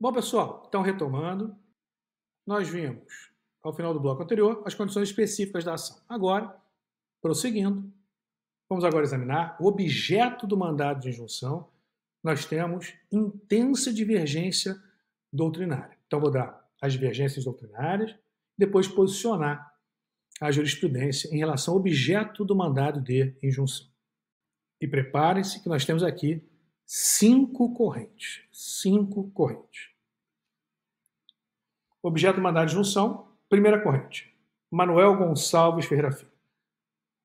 Bom, pessoal, então retomando, nós vimos, ao final do bloco anterior, as condições específicas da ação. Agora, prosseguindo, vamos agora examinar o objeto do mandado de injunção. Nós temos intensa divergência doutrinária. Então, vou dar as divergências doutrinárias, depois posicionar a jurisprudência em relação ao objeto do mandado de injunção. E preparem-se que nós temos aqui 5 correntes. 5 correntes. Objeto do mandado de injunção, primeira corrente. Manuel Gonçalves Ferreira Filho.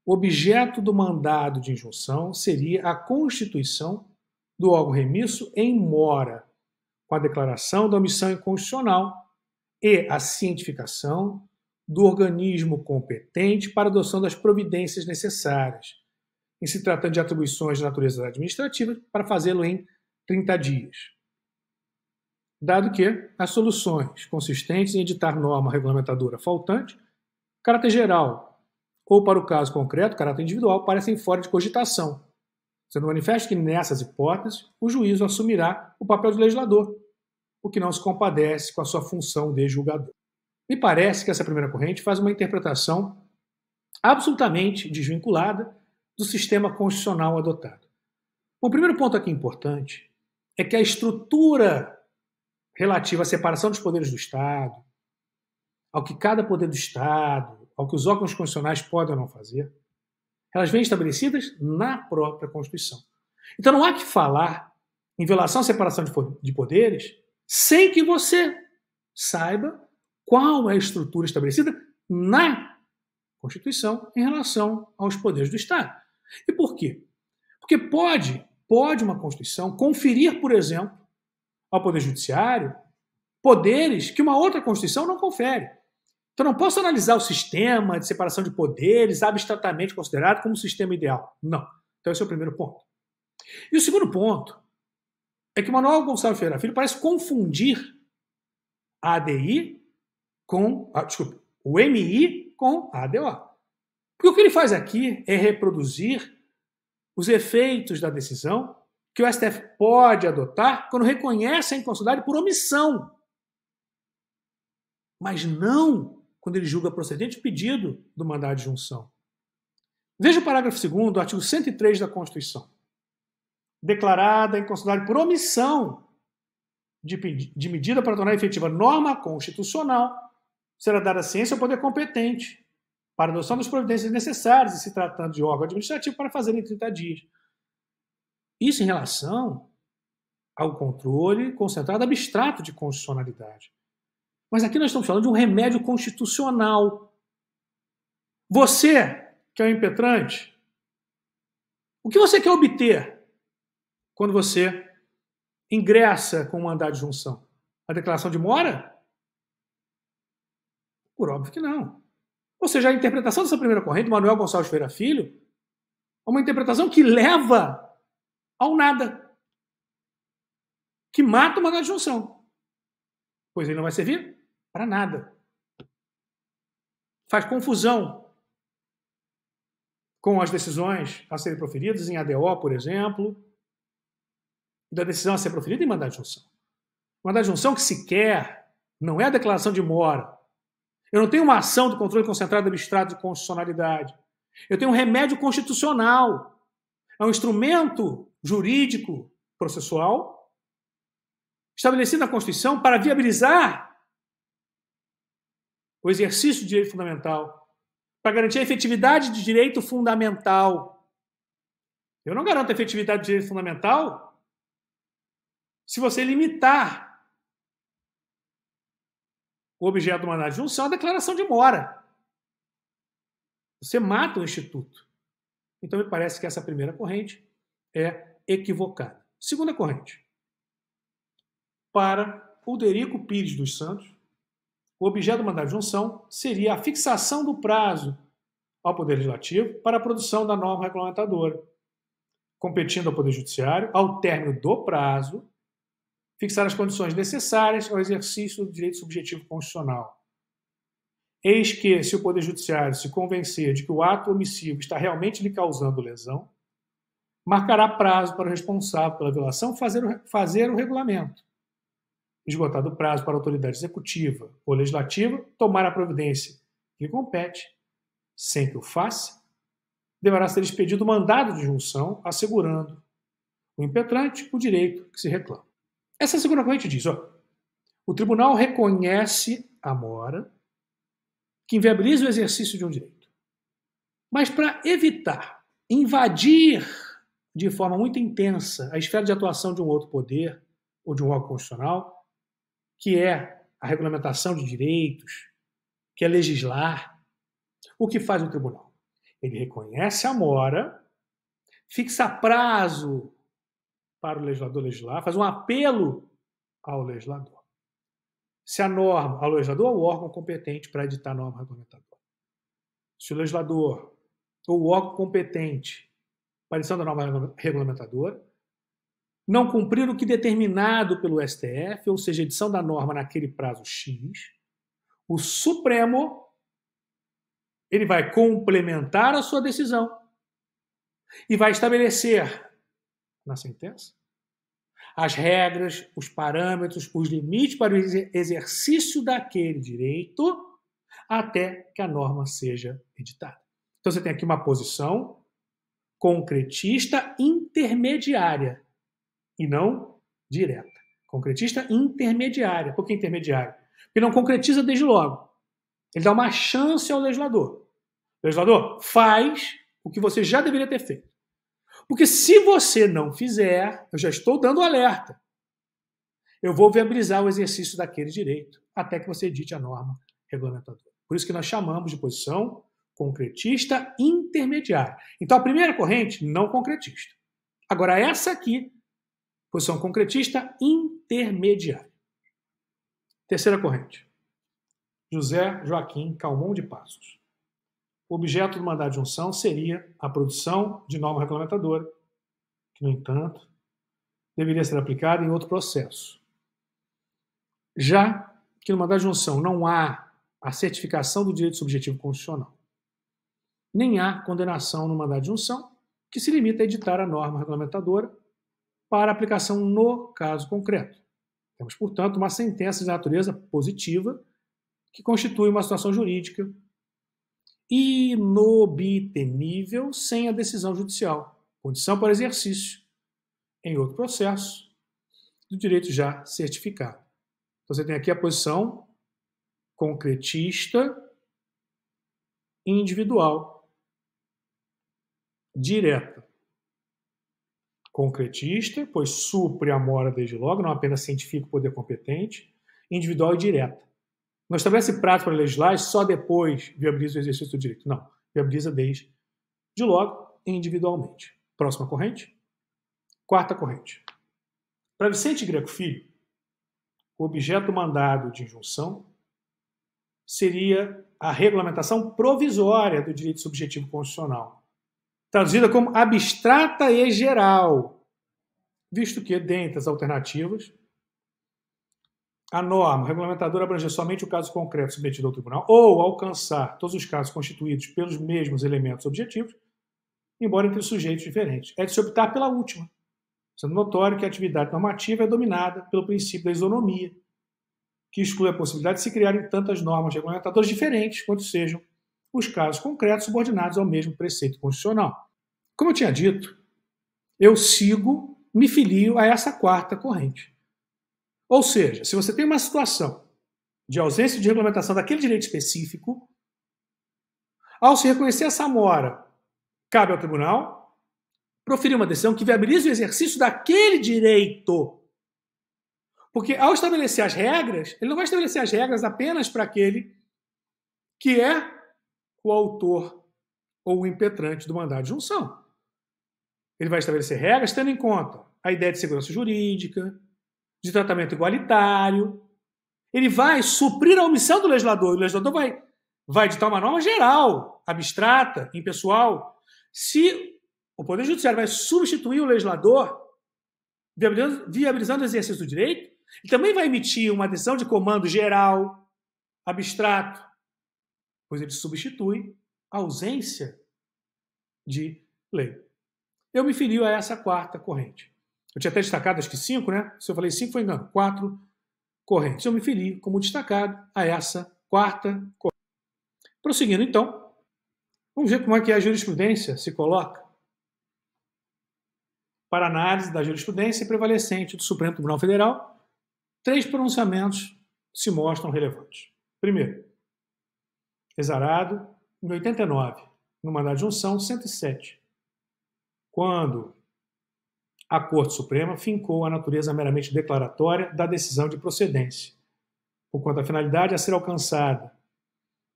O objeto do mandado de injunção seria a constituição do órgão remisso em mora, com a declaração da omissão inconstitucional e a cientificação do organismo competente para a adoção das providências necessárias, em se tratando de atribuições de natureza administrativa, para fazê-lo em 30 dias. Dado que as soluções consistentes em editar norma regulamentadora faltante, caráter geral, ou para o caso concreto, caráter individual, parecem fora de cogitação, sendo manifesto que nessas hipóteses o juízo assumirá o papel de legislador, o que não se compadece com a sua função de julgador. Me parece que essa primeira corrente faz uma interpretação absolutamente desvinculada do sistema constitucional adotado. O primeiro ponto aqui importante é que a estrutura relativa à separação dos poderes do Estado, ao que cada poder do Estado, ao que os órgãos constitucionais podem ou não fazer, elas vêm estabelecidas na própria Constituição. Então não há que falar em violação à separação de poderes sem que você saiba qual é a estrutura estabelecida na Constituição em relação aos poderes do Estado. E por quê? Porque pode uma Constituição conferir, por exemplo, ao Poder Judiciário poderes que uma outra Constituição não confere. Então não posso analisar o sistema de separação de poderes abstratamente considerado como um sistema ideal. Não. Então esse é o primeiro ponto. E o segundo ponto é que o Manuel Gonçalves Ferreira Filho parece confundir a ADI com... o MI com a ADO. Porque o que ele faz aqui é reproduzir os efeitos da decisão que o STF pode adotar quando reconhece a inconstitucionalidade por omissão, mas não quando ele julga procedente o pedido do mandado de injunção. Veja o parágrafo 2º do artigo 103 da Constituição. Declarada a inconstitucionalidade por omissão de medida para tornar efetiva norma constitucional, será dada ciência ao poder competente para a adoção das providências necessárias, e se tratando de órgão administrativo, para fazer em 30 dias. Isso em relação ao controle concentrado abstrato de constitucionalidade. Mas aqui nós estamos falando de um remédio constitucional. Você, que é o impetrante, o que você quer obter quando você ingressa com o mandado de injunção? A declaração de mora? Por óbvio que não. Ou seja, a interpretação dessa primeira corrente, Manuel Gonçalves Ferreira Filho, é uma interpretação que leva ao nada, que mata o mandado de injunção, pois ele não vai servir para nada. Faz confusão com as decisões a serem proferidas em ADO, por exemplo, e da decisão a ser proferida em mandado de injunção. Mandado de injunção que sequer não é a declaração de mora. Eu não tenho uma ação do controle concentrado abstrato de constitucionalidade. Eu tenho um remédio constitucional. É um instrumento jurídico processual estabelecido na Constituição para viabilizar o exercício do direito fundamental, para garantir a efetividade de direito fundamental. Eu não garanto a efetividade de direito fundamental se você limitar o objeto do mandado de injunção à declaração de mora. Você mata o Instituto. Então, me parece que essa primeira corrente é equivocada. Segunda corrente. Para o Derico Pires dos Santos, o objeto do mandado de injunção seria a fixação do prazo ao Poder Legislativo para a produção da norma regulamentadora, competindo ao Poder Judiciário, ao término do prazo, fixar as condições necessárias ao exercício do direito subjetivo constitucional. Eis que, se o Poder Judiciário se convencer de que o ato omissivo está realmente lhe causando lesão, marcará prazo para o responsável pela violação fazer o regulamento. esgotado o prazo para a autoridade executiva ou legislativa tomar a providência que lhe compete, sem que o faça, deverá ser expedido o mandado de injunção, assegurando o impetrante o direito que se reclama. Essa segunda corrente diz, o tribunal reconhece a mora que inviabiliza o exercício de um direito. Mas para evitar invadir de forma muito intensa a esfera de atuação de um outro poder ou de um órgão constitucional, que é a regulamentação de direitos, que é legislar, o que faz o tribunal? Ele reconhece a mora, fixa prazo para o legislador legislar, faz um apelo ao legislador. Se a norma, ao legislador ou o órgão competente para editar a norma regulamentadora. Se o legislador ou o órgão competente para a edição da norma regulamentadora não cumprir o que determinado pelo STF, ou seja, a edição da norma naquele prazo X, o Supremo ele vai complementar a sua decisão e vai estabelecer na sentença as regras, os parâmetros, os limites para o exercício daquele direito até que a norma seja editada. Então você tem aqui uma posição concretista intermediária e não direta. Concretista intermediária. Por que intermediária? Porque não concretiza desde logo. Ele dá uma chance ao legislador. O legislador faz o que você já deveria ter feito. Porque se você não fizer, eu já estou dando alerta. Eu vou viabilizar o exercício daquele direito até que você edite a norma regulamentadora. Por isso que nós chamamos de posição concretista intermediária. Então, a primeira corrente, não concretista. Agora, essa aqui, posição concretista intermediária. Terceira corrente. José Joaquim Calmon de Passos. O objeto do mandado de injunção seria a produção de norma regulamentadora, que, no entanto, deveria ser aplicada em outro processo. Já que no mandado de injunção não há a certificação do direito subjetivo constitucional, nem há condenação no mandado de injunção, que se limita a editar a norma regulamentadora para aplicação no caso concreto. Temos, portanto, uma sentença de natureza positiva que constitui uma situação jurídica inobtenível sem a decisão judicial, condição para exercício em outro processo do direito já certificado. Então você tem aqui a posição concretista individual direta. Concretista, pois supre a mora desde logo, não apenas científico poder competente, individual e direta. Não estabelece prazo para legislar e só depois viabiliza o exercício do direito. Não, viabiliza desde logo individualmente. Próxima corrente. Quarta corrente. Para Vicente Greco Filho, o objeto do mandado de injunção seria a regulamentação provisória do direito subjetivo constitucional, traduzida como abstrata e geral, visto que, dentre as alternativas, a norma regulamentadora abranger somente o caso concreto submetido ao tribunal ou alcançar todos os casos constituídos pelos mesmos elementos objetivos, embora entre sujeitos diferentes. É de se optar pela última, sendo notório que a atividade normativa é dominada pelo princípio da isonomia, que exclui a possibilidade de se criarem tantas normas regulamentadoras diferentes quanto sejam os casos concretos subordinados ao mesmo preceito constitucional. Como eu tinha dito, eu me filio a essa quarta corrente. Ou seja, se você tem uma situação de ausência de regulamentação daquele direito específico, ao se reconhecer essa mora, cabe ao tribunal proferir uma decisão que viabilize o exercício daquele direito. Porque ao estabelecer as regras, ele não vai estabelecer as regras apenas para aquele que é o autor ou o impetrante do mandado de injunção. Ele vai estabelecer regras tendo em conta a ideia de segurança jurídica, de tratamento igualitário. Ele vai suprir a omissão do legislador. O legislador vai editar uma norma geral, abstrata, impessoal. Se o Poder Judiciário vai substituir o legislador, viabilizando o exercício do direito, ele também vai emitir uma decisão de comando geral, abstrato, pois ele substitui a ausência de lei. Eu me filio a essa quarta corrente. Eu tinha até destacado, acho que 5, né? Se eu falei 5, foi engano. 4 correntes. Eu me referi como destacado a essa quarta corrente. Prosseguindo, então, vamos ver como é que a jurisprudência se coloca para análise da jurisprudência prevalecente do Supremo Tribunal Federal. 3 pronunciamentos se mostram relevantes. Primeiro, exarado em 89, no mandado de junção 107, quando a Corte Suprema fincou a natureza meramente declaratória da decisão de procedência, porquanto a finalidade a ser alcançada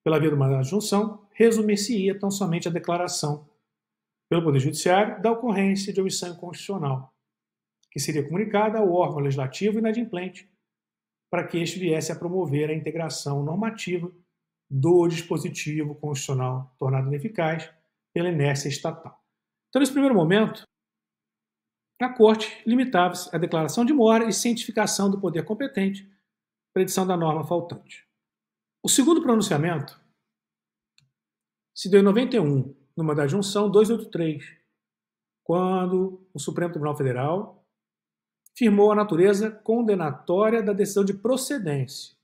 pela via do mandado de junção resumir-se-ia tão somente a declaração pelo Poder Judiciário da ocorrência de omissão inconstitucional, que seria comunicada ao órgão legislativo inadimplente para que este viesse a promover a integração normativa do dispositivo constitucional tornado ineficaz pela inércia estatal. Então, nesse primeiro momento, a Corte limitava-se à declaração de mora e cientificação do poder competente para a edição da norma faltante. O segundo pronunciamento se deu em 91, no mandado de junção 283, quando o Supremo Tribunal Federal firmou a natureza condenatória da decisão de procedência,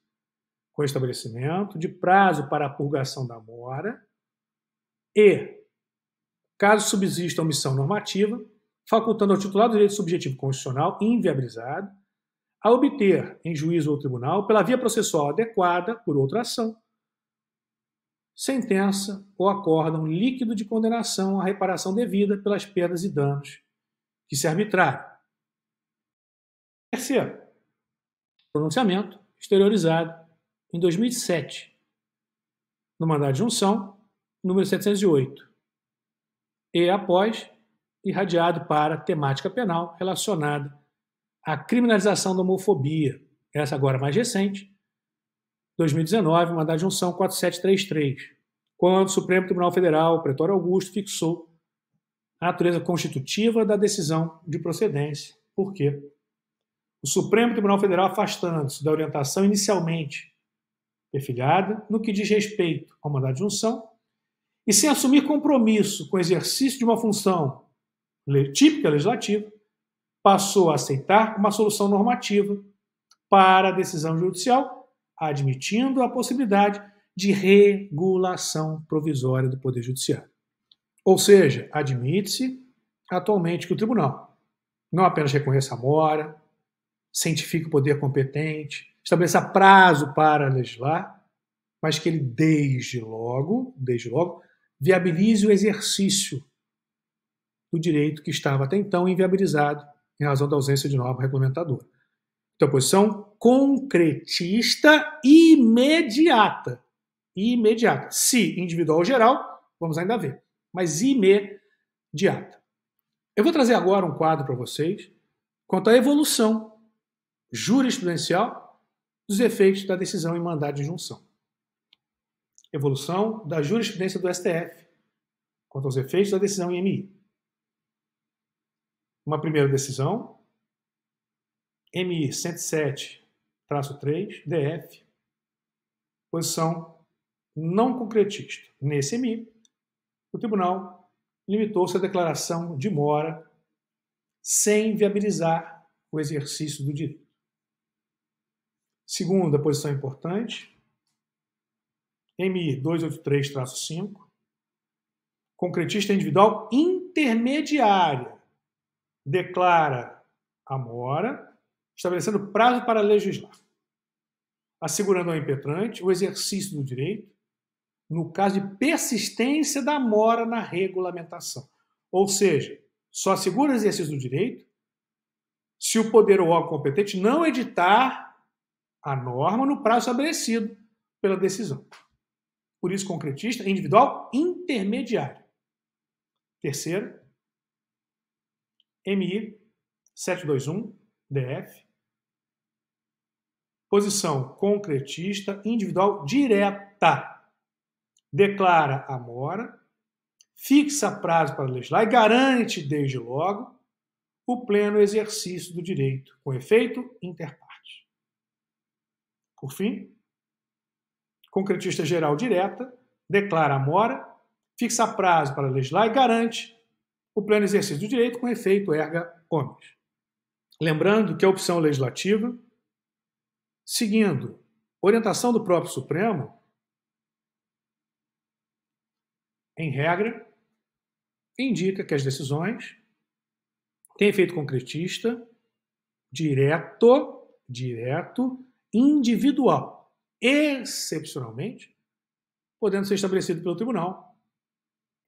com estabelecimento de prazo para a purgação da mora e, caso subsista omissão normativa, facultando ao titular do direito subjetivo constitucional inviabilizado a obter, em juízo ou tribunal, pela via processual adequada, por outra ação, sentença ou acórdão líquido de condenação à reparação devida pelas perdas e danos que se arbitraram. Terceiro, pronunciamento exteriorizado em 2007, no mandado de junção número 708, e após irradiado para temática penal relacionada à criminalização da homofobia, essa agora mais recente, 2019, mandado de junção 4733, quando o Supremo Tribunal Federal, Pretório Augusto, fixou a natureza constitutiva da decisão de procedência. Por quê? O Supremo Tribunal Federal, afastando-se da orientação inicialmente perfilhada no que diz respeito ao mandado de junção e sem assumir compromisso com o exercício de uma função típica legislativa, passou a aceitar uma solução normativa para a decisão judicial, admitindo a possibilidade de regulação provisória do Poder Judiciário. Ou seja, admite-se atualmente que o tribunal não apenas reconheça a mora, cientifique o poder competente, estabeleça prazo para legislar, mas que ele desde logo, viabilize o exercício do direito que estava até então inviabilizado em razão da ausência de norma regulamentadora. Então, posição concretista imediata. Imediata. Se individual ou geral, vamos ainda ver, mas imediata. Eu vou trazer agora um quadro para vocês quanto à evolução jurisprudencial dos efeitos da decisão em mandado de junção. Evolução da jurisprudência do STF quanto aos efeitos da decisão em MI. Uma primeira decisão, MI 107-3, DF, posição não concretista. Nesse MI, o tribunal limitou-se à declaração de mora sem viabilizar o exercício do direito. Segunda posição importante, MI 283-5, concretista individual intermediária, declara a mora, estabelecendo prazo para legislar, assegurando ao impetrante o exercício do direito no caso de persistência da mora na regulamentação. Ou seja, só assegura o exercício do direito se o poder ou órgão competente não editar a norma no prazo estabelecido pela decisão. Por isso, concretista individual intermediário. Terceiro, MI 721, DF, posição concretista individual direta. Declara a mora, fixa prazo para legislar e garante, desde logo, o pleno exercício do direito, com efeito interparte. Por fim, concretista geral direta, declara a mora, fixa prazo para legislar e garante o pleno exercício do direito com efeito erga omnes. Lembrando que a opção legislativa seguindo orientação do próprio Supremo, em regra, indica que as decisões têm efeito concretista direto, individual, excepcionalmente, podendo ser estabelecido pelo tribunal,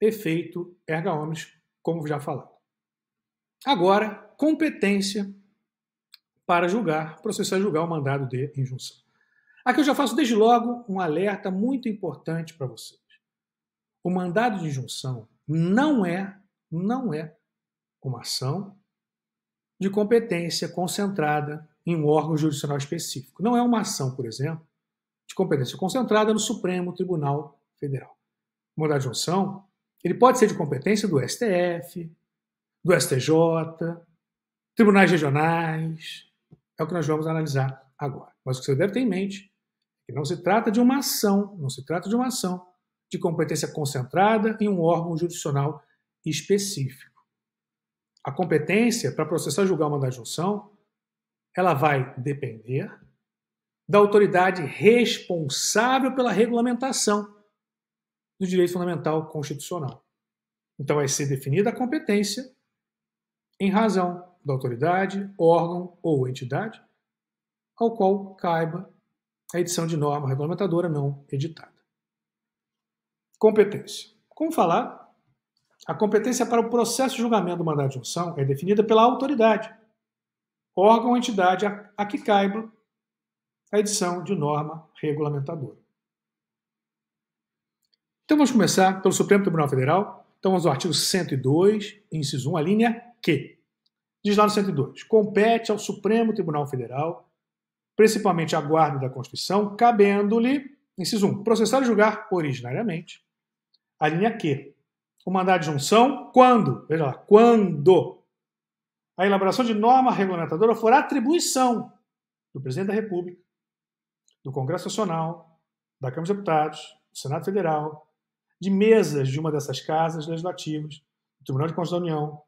efeito erga omnes, como já falado. Agora, competência para julgar, processar e julgar o mandado de injunção. Aqui eu já faço desde logo um alerta muito importante para vocês. O mandado de injunção não é uma ação de competência concentrada em um órgão jurisdicional específico. Não é uma ação, por exemplo, de competência concentrada no Supremo Tribunal Federal. O mandado de injunção, ele pode ser de competência do STF, do STJ, tribunais regionais, é o que nós vamos analisar agora. Mas o que você deve ter em mente é que não se trata de uma ação, de competência concentrada em um órgão jurisdicional específico. A competência para processar e julgar o mandado de injunção, ela vai depender da autoridade responsável pela regulamentação do direito fundamental constitucional. Então vai ser definida a competência em razão da autoridade, órgão ou entidade ao qual caiba a edição de norma regulamentadora não editada. Competência. Como falar, a competência para o processo de julgamento do mandado de injunção é definida pela autoridade, órgão ou entidade a que caiba a edição de norma regulamentadora. Então vamos começar pelo Supremo Tribunal Federal. Então vamos ao artigo 102, inciso 1, a linha Q. Diz lá no 102, compete ao Supremo Tribunal Federal, principalmente à guarda da Constituição, cabendo-lhe, inciso 1, processar e julgar originariamente, a linha Q, o mandado de injunção, quando, veja lá, quando a elaboração de norma regulamentadora for atribuição do Presidente da República, do Congresso Nacional, da Câmara dos Deputados, do Senado Federal, de mesas de uma dessas casas legislativas, do Tribunal de Contas da União,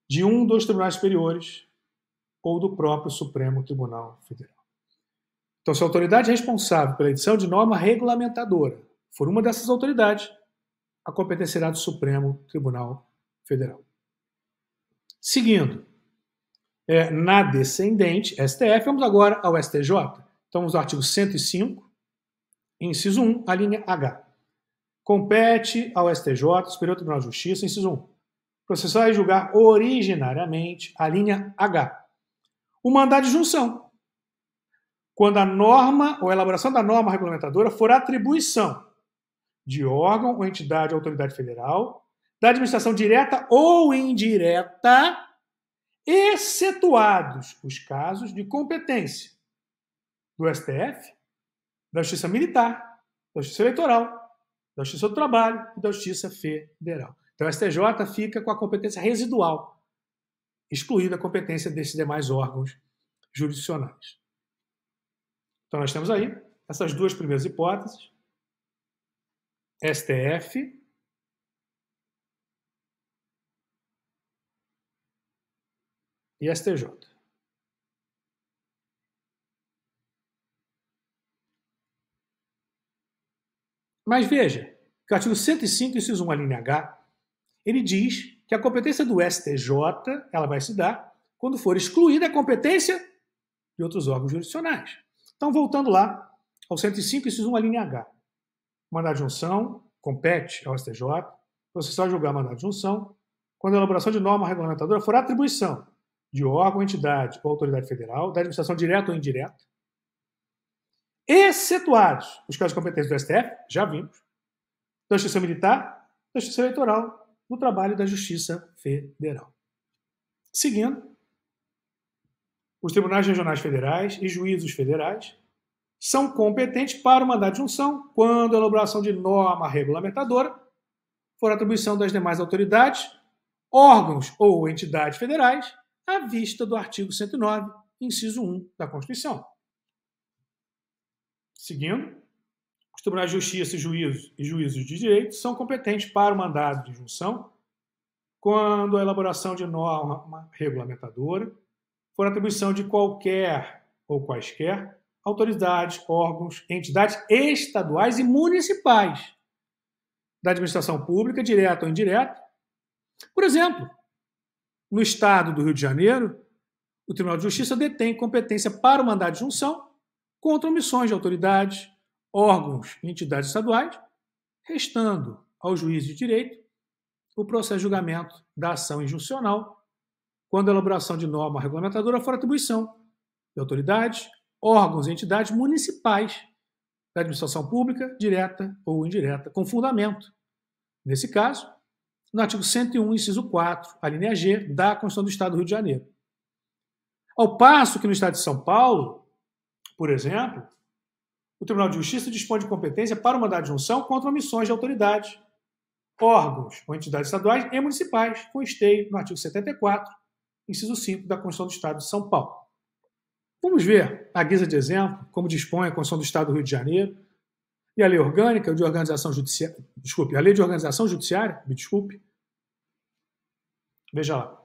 de um dos tribunais superiores ou do próprio Supremo Tribunal Federal. Então, se a autoridade responsável pela edição de norma regulamentadora for uma dessas autoridades, a competência será do Supremo Tribunal Federal. Seguindo, na descendente, STF, vamos agora ao STJ. Então, vamos ao artigo 105, inciso 1, a linha H. Compete ao STJ, Superior Tribunal de Justiça, inciso 1, processar e julgar originariamente a linha H. O mandado de injunção, quando a norma ou a elaboração da norma regulamentadora for atribuição de órgão ou entidade ou autoridade federal, da administração direta ou indireta, excetuados os casos de competência do STF, da Justiça Militar, da Justiça Eleitoral, da Justiça do Trabalho e da Justiça Federal. Então, o STJ fica com a competência residual, excluída a competência desses demais órgãos jurisdicionais. Então, nós temos aí essas duas primeiras hipóteses, STF e STJ. Mas veja que o artigo 105, inciso 1, a linha H, ele diz que a competência do STJ ela vai se dar quando for excluída a competência de outros órgãos jurisdicionais. Então, voltando lá ao 105, inciso 1, a linha H. Mandado de injunção compete ao STJ, processar e julgar mandado de injunção, quando a elaboração de norma regulamentadora for atribuição de órgão, entidade ou autoridade federal, da administração direta ou indireta, excetuados os casos de competência do STF, já vimos, da Justiça Militar, da Justiça Eleitoral, do Trabalho e da Justiça Federal. Seguindo, os tribunais regionais federais e juízos federais são competentes para o mandado de injunção quando a elaboração de norma regulamentadora for atribuição das demais autoridades, órgãos ou entidades federais, à vista do artigo 109, inciso 1 da Constituição. Seguindo, os tribunais de justiça e juízos de direito são competentes para o mandado de injunção quando a elaboração de norma regulamentadora for atribuição de qualquer ou quaisquer autoridades, órgãos, entidades estaduais e municipais da administração pública, direta ou indireta. Por exemplo, no estado do Rio de Janeiro, o Tribunal de Justiça detém competência para o mandado de junção contra omissões de autoridades, órgãos e entidades estaduais, restando ao juiz de direito o processo de julgamento da ação injuncional, quando a elaboração de norma regulamentadora for atribuição de autoridades, órgãos e entidades municipais da administração pública, direta ou indireta, com fundamento. Nesse caso, no artigo 101, inciso 4, a linha G, da Constituição do Estado do Rio de Janeiro. Ao passo que no Estado de São Paulo, por exemplo, o Tribunal de Justiça dispõe de competência para o mandado de junção contra omissões de autoridades, órgãos ou entidades estaduais e municipais, com esteio no artigo 74, inciso 5 da Constituição do Estado de São Paulo. Vamos ver, à guisa de exemplo, como dispõe a Constituição do Estado do Rio de Janeiro e a Lei Orgânica de Organização Judiciária, a Lei de Organização Judiciária, Veja lá.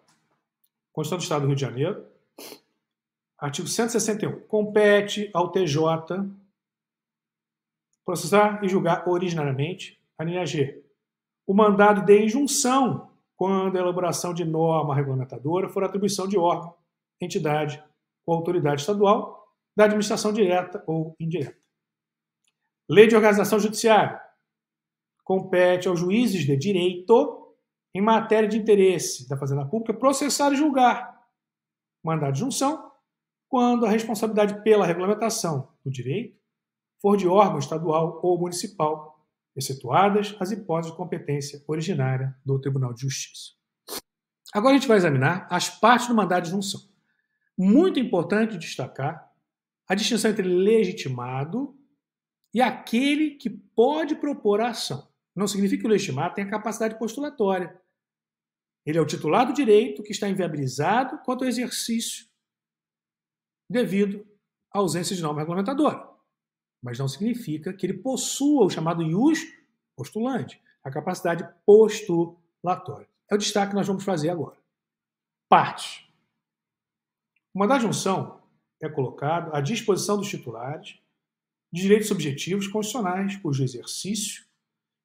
Constituição do Estado do Rio de Janeiro, artigo 161. Compete ao TJ processar e julgar originariamente, a linha G, o mandado de injunção quando a elaboração de norma regulamentadora for atribuição de órgão, entidade ou autoridade estadual da administração direta ou indireta. Lei de Organização Judiciária. Compete aos juízes de direito, em matéria de interesse da Fazenda Pública, processar e julgar mandado de junção quando a responsabilidade pela regulamentação do direito for de órgão estadual ou municipal, excetuadas as hipóteses de competência originária do Tribunal de Justiça. Agora a gente vai examinar as partes do mandado de junção. Muito importante destacar a distinção entre legitimado e aquele que pode propor a ação. Não significa que o legitimado tenha capacidade postulatória. Ele é o titular do direito que está inviabilizado quanto ao exercício devido à ausência de norma regulamentadora. Mas não significa que ele possua o chamado ius postulante, a capacidade postulatória. É o destaque que nós vamos fazer agora. Partes. O mandado de junção é colocado à disposição dos titulares de direitos subjetivos constitucionais cujo exercício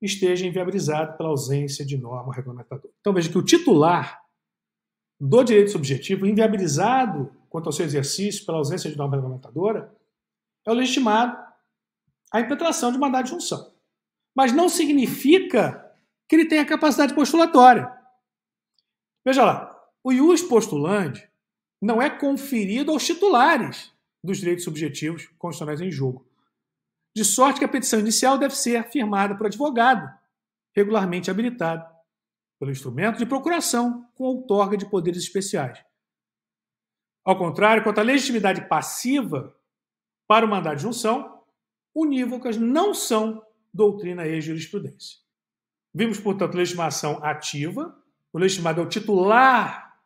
esteja inviabilizado pela ausência de norma regulamentadora. Então veja que o titular do direito subjetivo inviabilizado quanto ao seu exercício pela ausência de norma regulamentadora é o legitimado à impetração de mandado de junção. Mas não significa que ele tenha capacidade postulatória. Veja lá, o ius postulante não é conferido aos titulares dos direitos subjetivos constitucionais em jogo. De sorte que a petição inicial deve ser firmada por advogado, regularmente habilitado pelo instrumento de procuração com outorga de poderes especiais. Ao contrário, quanto à legitimidade passiva para o mandado de junção, unívocas não são doutrina e jurisprudência. Vimos, portanto, legitimação ativa. O legitimado é o titular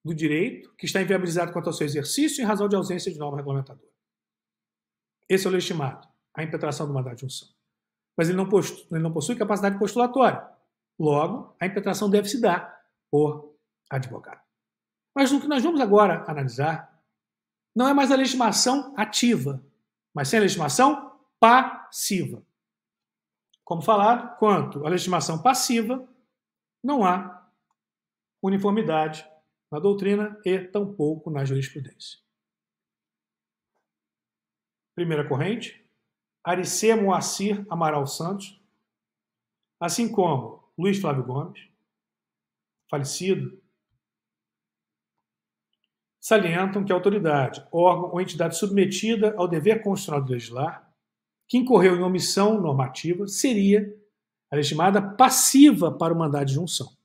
do direito, que está inviabilizado quanto ao seu exercício em razão de ausência de norma regulamentadora. Esse é o legitimado, a impetração do mandado de junção. Mas ele não possui capacidade postulatória. Logo, a impetração deve se dar por advogado. Mas o que nós vamos agora analisar não é mais a legitimação ativa, mas sim a legitimação passiva. Como falado, quanto à legitimação passiva, não há uniformidade na doutrina e tampouco na jurisprudência. Primeira corrente, Aricê Moacir Amaral Santos, assim como Luiz Flávio Gomes, falecido, salientam que a autoridade, órgão ou entidade submetida ao dever constitucional de legislar, que incorreu em omissão normativa, seria a legitimada passiva para o mandado de junção.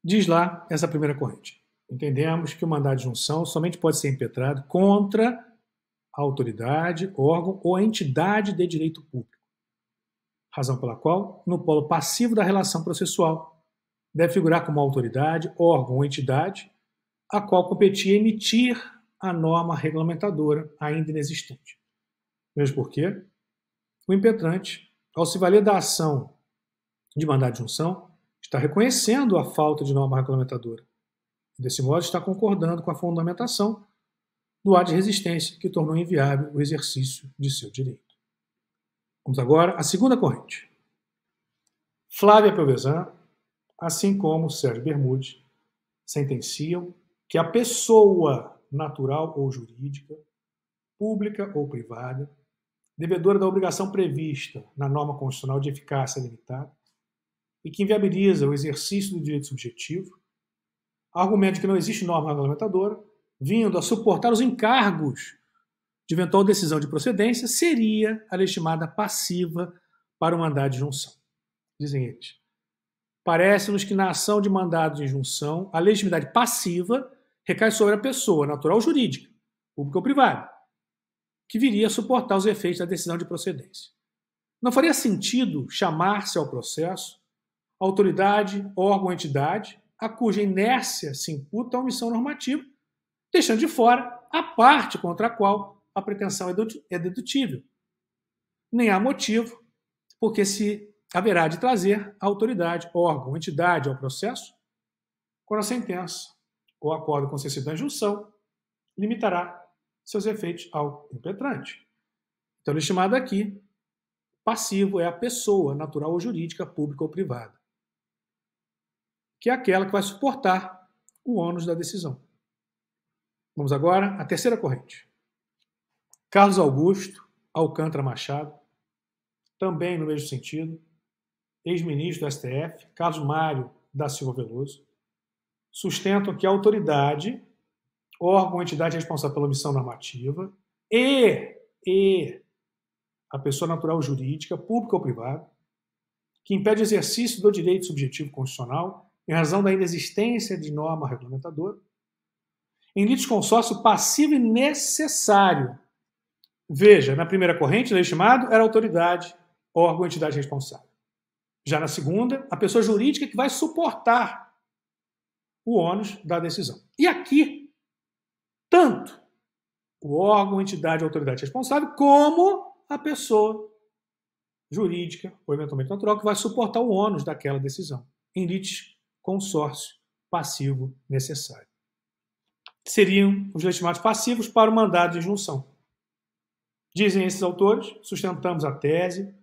Diz lá essa primeira corrente. Entendemos que o mandado de junção somente pode ser impetrado contra a autoridade, órgão ou a entidade de direito público. Razão pela qual, no polo passivo da relação processual, deve figurar como autoridade, órgão ou entidade a qual competia emitir a norma regulamentadora ainda inexistente. Mesmo porque o impetrante, ao se valer da ação de mandado de junção, está reconhecendo a falta de norma regulamentadora. Desse modo, está concordando com a fundamentação do ato de resistência que tornou inviável o exercício de seu direito. Vamos agora à segunda corrente. Flávia Pelvezan, assim como Sérgio Bermudes, sentenciam que a pessoa natural ou jurídica, pública ou privada, devedora da obrigação prevista na norma constitucional de eficácia limitada e que inviabiliza o exercício do direito subjetivo, argumento de que não existe norma regulamentadora, vindo a suportar os encargos de eventual decisão de procedência, seria a legitimada passiva para o mandado de injunção. Dizem eles. Parece-nos que na ação de mandado de injunção, a legitimidade passiva recai sobre a pessoa natural ou jurídica, pública ou privada, que viria a suportar os efeitos da decisão de procedência. Não faria sentido chamar-se ao processo autoridade, órgão ou entidade a cuja inércia se imputa a omissão normativa, deixando de fora a parte contra a qual a pretensão é dedutível. Nem há motivo porque se haverá de trazer a autoridade, órgão ou entidade ao processo quando a sentença ou acordo concessivo da injunção limitará seus efeitos ao impetrante. Então, legitimado aqui, passivo é a pessoa natural ou jurídica, pública ou privada, que é aquela que vai suportar o ônus da decisão. Vamos agora à terceira corrente. Carlos Augusto Alcântara Machado, também no mesmo sentido, ex-ministro do STF, Carlos Mário da Silva Veloso, sustentam que a autoridade, órgão ou entidade responsável pela omissão normativa e a pessoa natural ou jurídica, pública ou privada, que impede o exercício do direito subjetivo constitucional em razão da inexistência de norma regulamentadora, em litisconsórcio passivo e necessário. Veja, na primeira corrente, o legitimado era a autoridade, órgão ou entidade responsável. Já na segunda, a pessoa jurídica que vai suportar o ônus da decisão. E aqui, tanto o órgão, entidade ou autoridade responsável, como a pessoa jurídica ou eventualmente natural que vai suportar o ônus daquela decisão, em litisconsórcio passivo necessário. Seriam os legitimados passivos para o mandado de injunção. Dizem esses autores, sustentamos a tese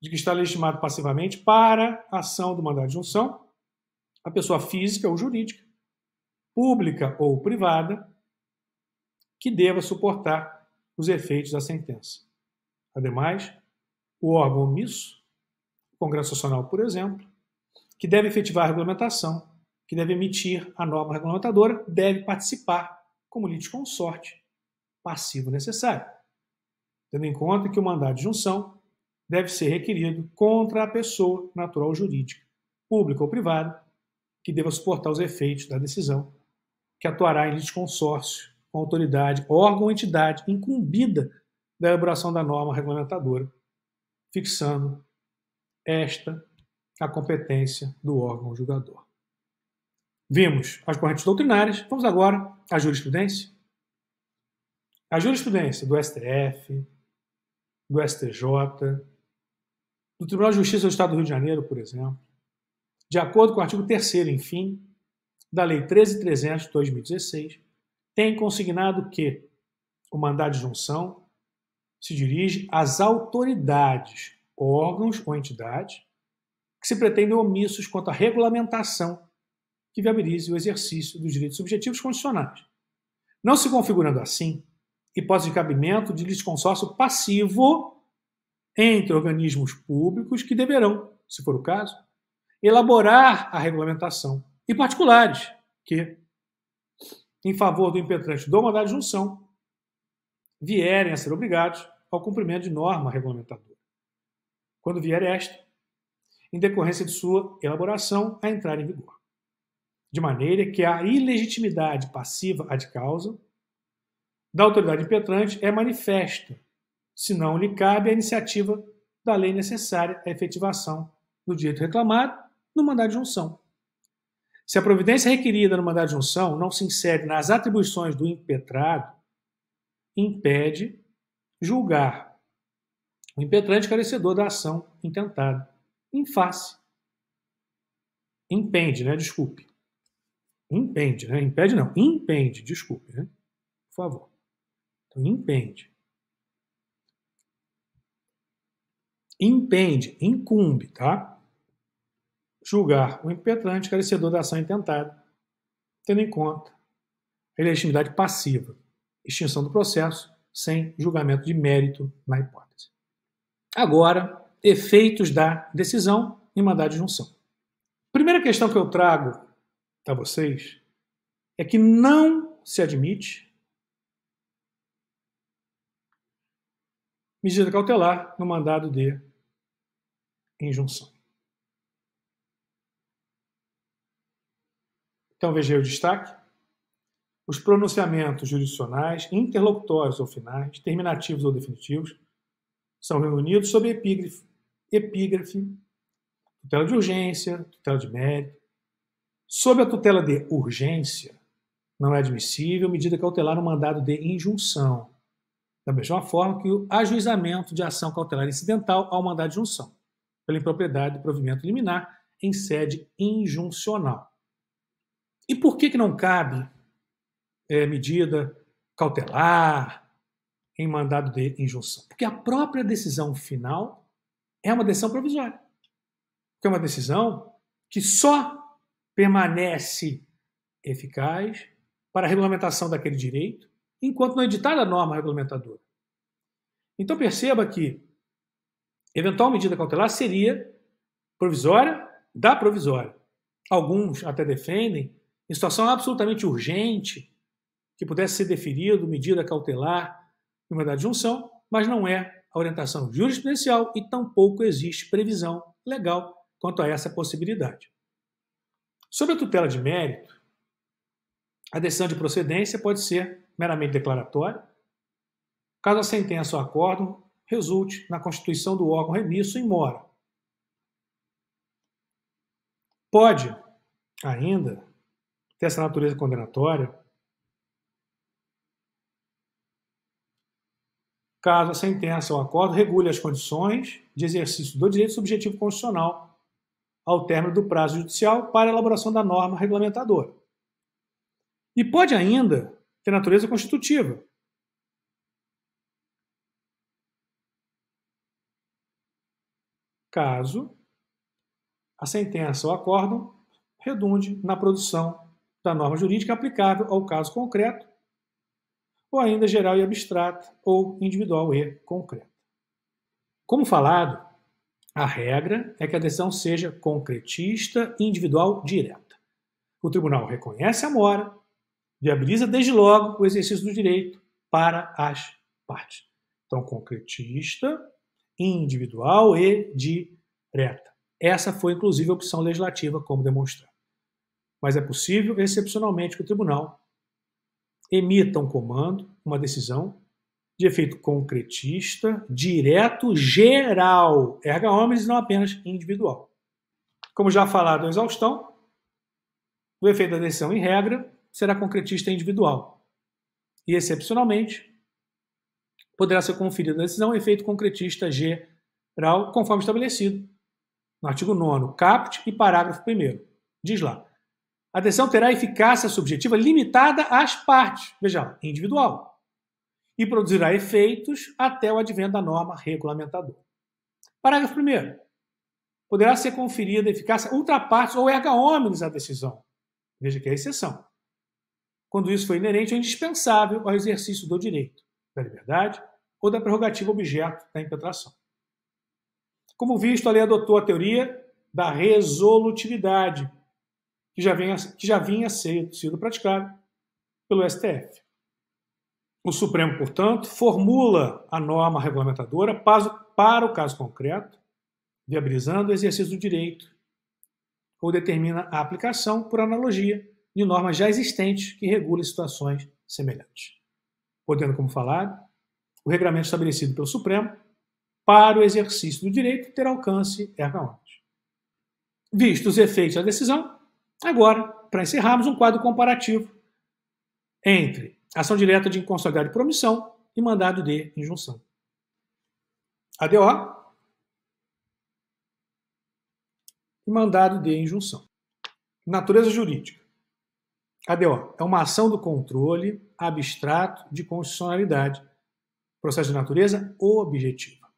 de que está legitimado passivamente para a ação do mandado de injunção a pessoa física ou jurídica, pública ou privada, que deva suportar os efeitos da sentença. Ademais, o órgão omisso, o Congresso Nacional, por exemplo, que deve efetivar a regulamentação, que deve emitir a norma regulamentadora, deve participar como litisconsorte passivo necessário, tendo em conta que o mandado de injunção deve ser requerido contra a pessoa natural ou jurídica, pública ou privada, que deva suportar os efeitos da decisão, que atuará em litisconsórcio com a autoridade, órgão ou entidade incumbida da elaboração da norma regulamentadora, fixando esta a competência do órgão julgador. Vimos as correntes doutrinárias, vamos agora à jurisprudência. A jurisprudência do STF, do STJ, do Tribunal de Justiça do Estado do Rio de Janeiro, por exemplo, de acordo com o artigo 3º, enfim, da Lei 13.300 de 2016, tem consignado que o mandado de injunção se dirige às autoridades, órgãos ou entidades que se pretendem omissos quanto à regulamentação que viabilize o exercício dos direitos subjetivos constitucionais, não se configurando assim hipótese de cabimento de litisconsórcio passivo entre organismos públicos que deverão, se for o caso, elaborar a regulamentação, e particulares que, em favor do impetrante do mandado de injunção, vierem a ser obrigados ao cumprimento de norma regulamentadora, quando vier esta, em decorrência de sua elaboração, a entrar em vigor. De maneira que a ilegitimidade passiva ad causa da autoridade impetrante é manifesta, se não lhe cabe a iniciativa da lei necessária à efetivação do direito reclamado no mandado de injunção. Se a providência requerida no mandado de injunção não se insere nas atribuições do impetrado, impede julgar o impetrante carecedor da ação intentada, em face. Impende, né? Desculpe. Impende, né? Impede não. Impende, desculpe, né? Por favor. Então, impende. Impende, incumbe, tá? Julgar o impetrante carecedor da ação intentada, tendo em conta a ilegitimidade passiva, extinção do processo sem julgamento de mérito na hipótese. Agora, efeitos da decisão em mandado de junção. Primeira questão que eu trago a vocês é que não se admite medida cautelar no mandado de injunção. Então veja aí o destaque. Os pronunciamentos jurisdicionais, interlocutórios ou finais, terminativos ou definitivos, são reunidos sob epígrafe, tutela de urgência, tutela de mérito. Sob a tutela de urgência, não é admissível medida cautelar no mandado de injunção, da mesma forma que o ajuizamento de ação cautelar incidental ao mandado de injunção, pela impropriedade do provimento liminar em sede injuncional. E por que não cabe medida cautelar em mandado de injunção? Porque a própria decisão final é uma decisão provisória. Que é uma decisão que só permanece eficaz para a regulamentação daquele direito enquanto não editar a norma regulamentadora. Então perceba que eventual medida cautelar seria provisória da provisória. Alguns até defendem, em situação absolutamente urgente, que pudesse ser deferido medida cautelar em mandado de junção, mas não é a orientação jurisprudencial e tampouco existe previsão legal quanto a essa possibilidade. Sobre a tutela de mérito, a decisão de procedência pode ser meramente declaratória, caso a sentença ou acórdão resulte na constituição do órgão remisso em mora. Pode ainda ter essa natureza condenatória caso a sentença ou acórdão regule as condições de exercício do direito subjetivo constitucional ao término do prazo judicial para a elaboração da norma regulamentadora. E pode ainda ter natureza constitutiva, caso a sentença ou acórdão redunde na produção da norma jurídica aplicável ao caso concreto, ou ainda geral e abstrata, ou individual e concreta. Como falado, a regra é que a decisão seja concretista e individual direta. O tribunal reconhece a mora, viabiliza desde logo o exercício do direito para as partes. Então, concretista, individual e direta. Essa foi, inclusive, a opção legislativa, como demonstrado. Mas é possível, excepcionalmente, que o tribunal emita um comando, uma decisão, de efeito concretista, direto, geral, erga omnes, não apenas individual. Como já falado em exaustão, o efeito da decisão, em regra, será concretista individual. E, excepcionalmente, poderá ser conferida a decisão efeito concretista geral, conforme estabelecido no artigo 9º, caput e parágrafo 1º. Diz lá, a decisão terá eficácia subjetiva limitada às partes, veja lá, individual, e produzirá efeitos até o advento da norma regulamentadora. Parágrafo 1º. Poderá ser conferida eficácia ultra partes ou erga omnes à decisão. Veja que é a exceção. Quando isso for inerente ou indispensável ao exercício do direito, da liberdade ou da prerrogativa objeto da impetração. Como visto, a lei adotou a teoria da resolutividade, que já vinha sido praticada pelo STF. O Supremo, portanto, formula a norma regulamentadora para o caso concreto, viabilizando o exercício do direito, ou determina a aplicação, por analogia, de normas já existentes que regulem situações semelhantes. Podendo, como falado, o regulamento estabelecido pelo Supremo para o exercício do direito ter alcance erga omnes. Vistos os efeitos da decisão, agora, para encerrarmos, um quadro comparativo entre ação direta de inconstitucionalidade por omissão e mandado de injunção. ADO e mandado de injunção. Natureza jurídica. ADO é uma ação do controle abstrato de constitucionalidade processo de natureza objetiva.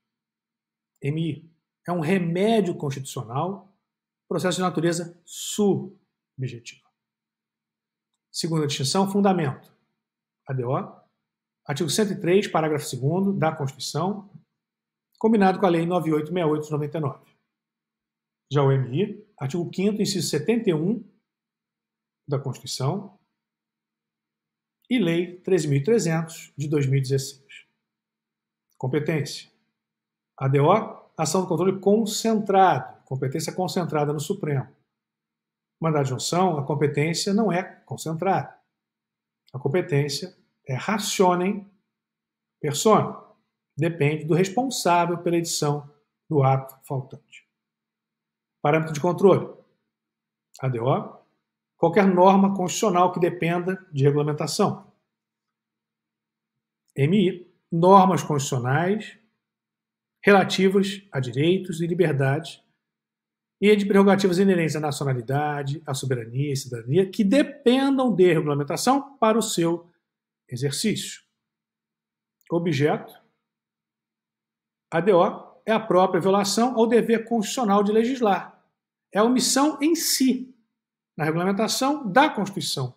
MI é um remédio constitucional, processo de natureza subjetiva. Segunda distinção, fundamento. ADO, artigo 103, parágrafo 2º da Constituição, combinado com a Lei 9868 de 99. Já o MI, artigo 5º, inciso 71 da Constituição e Lei 13.300 de 2016. Competência. ADO, ação do controle concentrado, competência concentrada no Supremo. Mandado de junção, a competência não é concentrada. A competência é racionem persona. Depende do responsável pela edição do ato faltante. Parâmetro de controle. ADO, qualquer norma constitucional que dependa de regulamentação. MI, normas constitucionais relativas a direitos e liberdades e de prerrogativas inerentes à nacionalidade, à soberania e cidadania que dependam de regulamentação para o seu exercício. Objeto. ADO é a própria violação ao dever constitucional de legislar. É a omissão em si, na regulamentação da Constituição.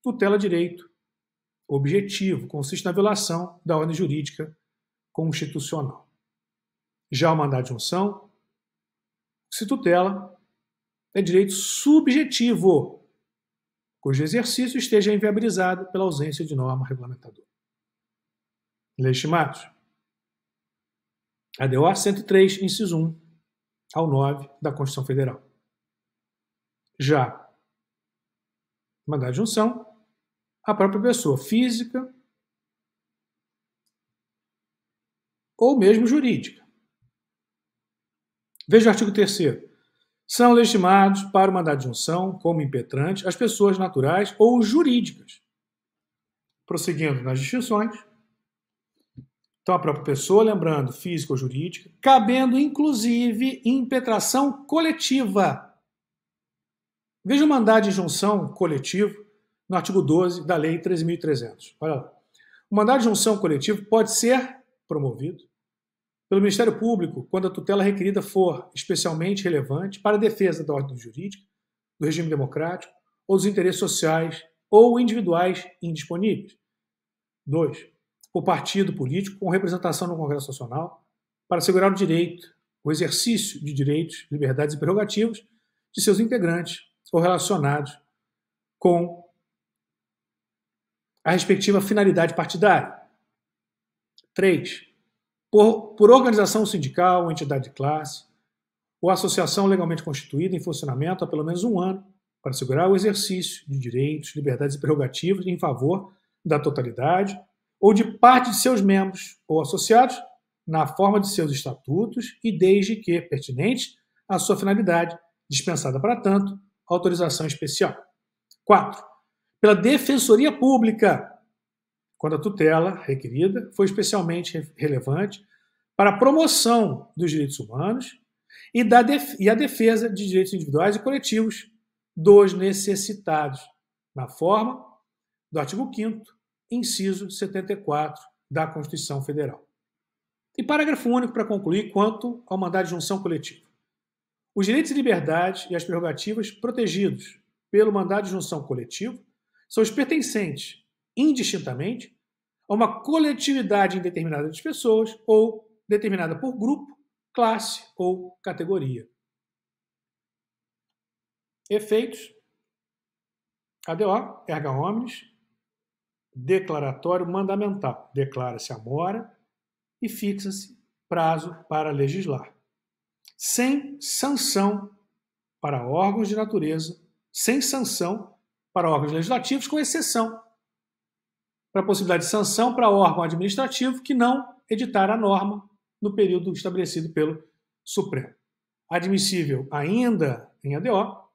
Tutela direito objetivo, consiste na violação da ordem jurídica constitucional. Já o mandado de junção se tutela é direito subjetivo, cujo exercício esteja inviabilizado pela ausência de norma regulamentadora. Legitimados. ADO 103, inciso 1 ao 9 da Constituição Federal. Já mandado de junção, a própria pessoa física ou mesmo jurídica. Veja o artigo 3º. São legitimados para o mandado de junção, como impetrante, as pessoas naturais ou jurídicas. Prosseguindo nas distinções. Então, a própria pessoa, lembrando, física ou jurídica, cabendo, inclusive, impetração coletiva. Veja o mandado de junção coletivo no artigo 12 da Lei 13.300. Olha lá. O mandado de junção coletivo pode ser promovido pelo Ministério Público quando a tutela requerida for especialmente relevante para a defesa da ordem jurídica, do regime democrático ou dos interesses sociais ou individuais indisponíveis. 2. Por partido político com representação no Congresso Nacional para assegurar o direito, o exercício de direitos, liberdades e prerrogativas de seus integrantes ou relacionados com a respectiva finalidade partidária. 3. Por organização sindical ou entidade de classe, ou associação legalmente constituída em funcionamento há pelo menos um ano, para assegurar o exercício de direitos, liberdades e prerrogativas em favor da totalidade ou de parte de seus membros ou associados, na forma de seus estatutos e desde que pertinente à sua finalidade, dispensada para tanto, autorização especial. 4. Pela Defensoria Pública, quando a tutela requerida foi especialmente relevante para a promoção dos direitos humanos e a defesa de direitos individuais e coletivos dos necessitados, na forma do artigo 5º, inciso 74 da Constituição Federal. E parágrafo único para concluir quanto ao mandado de junção coletivo. Os direitos e liberdades e as prerrogativas protegidos pelo mandado de junção coletivo são os pertencentes, indistintamente, a uma coletividade indeterminada de pessoas ou determinada por grupo, classe ou categoria. Efeitos. ADO, erga omnes, declaratório mandamental. Declara-se a mora e fixa-se prazo para legislar. Sem sanção para órgãos de natureza, sem sanção para órgãos legislativos, com exceção para a possibilidade de sanção para órgão administrativo que não editar a norma no período estabelecido pelo Supremo. Admissível ainda em ADO,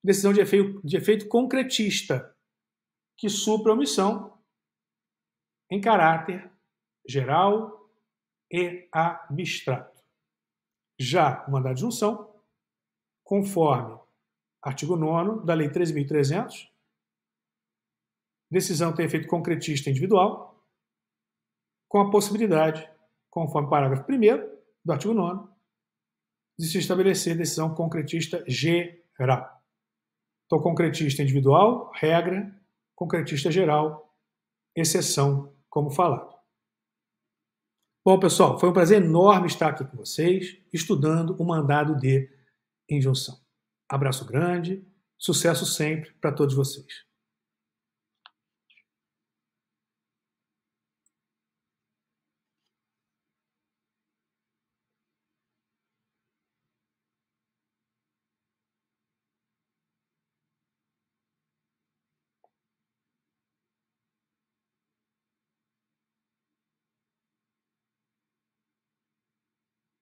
decisão de efeito concretista, que supra a omissão em caráter geral e abstrato. Já o mandado de junção, conforme artigo 9º da Lei 13.300, decisão tem efeito concretista individual, com a possibilidade, conforme o parágrafo 1º do artigo 9º, de se estabelecer decisão concretista geral. Então, concretista individual, regra, concretista geral, exceção, como falado. Bom, pessoal, foi um prazer enorme estar aqui com vocês, estudando o mandado de injunção. Abraço grande, sucesso sempre para todos vocês.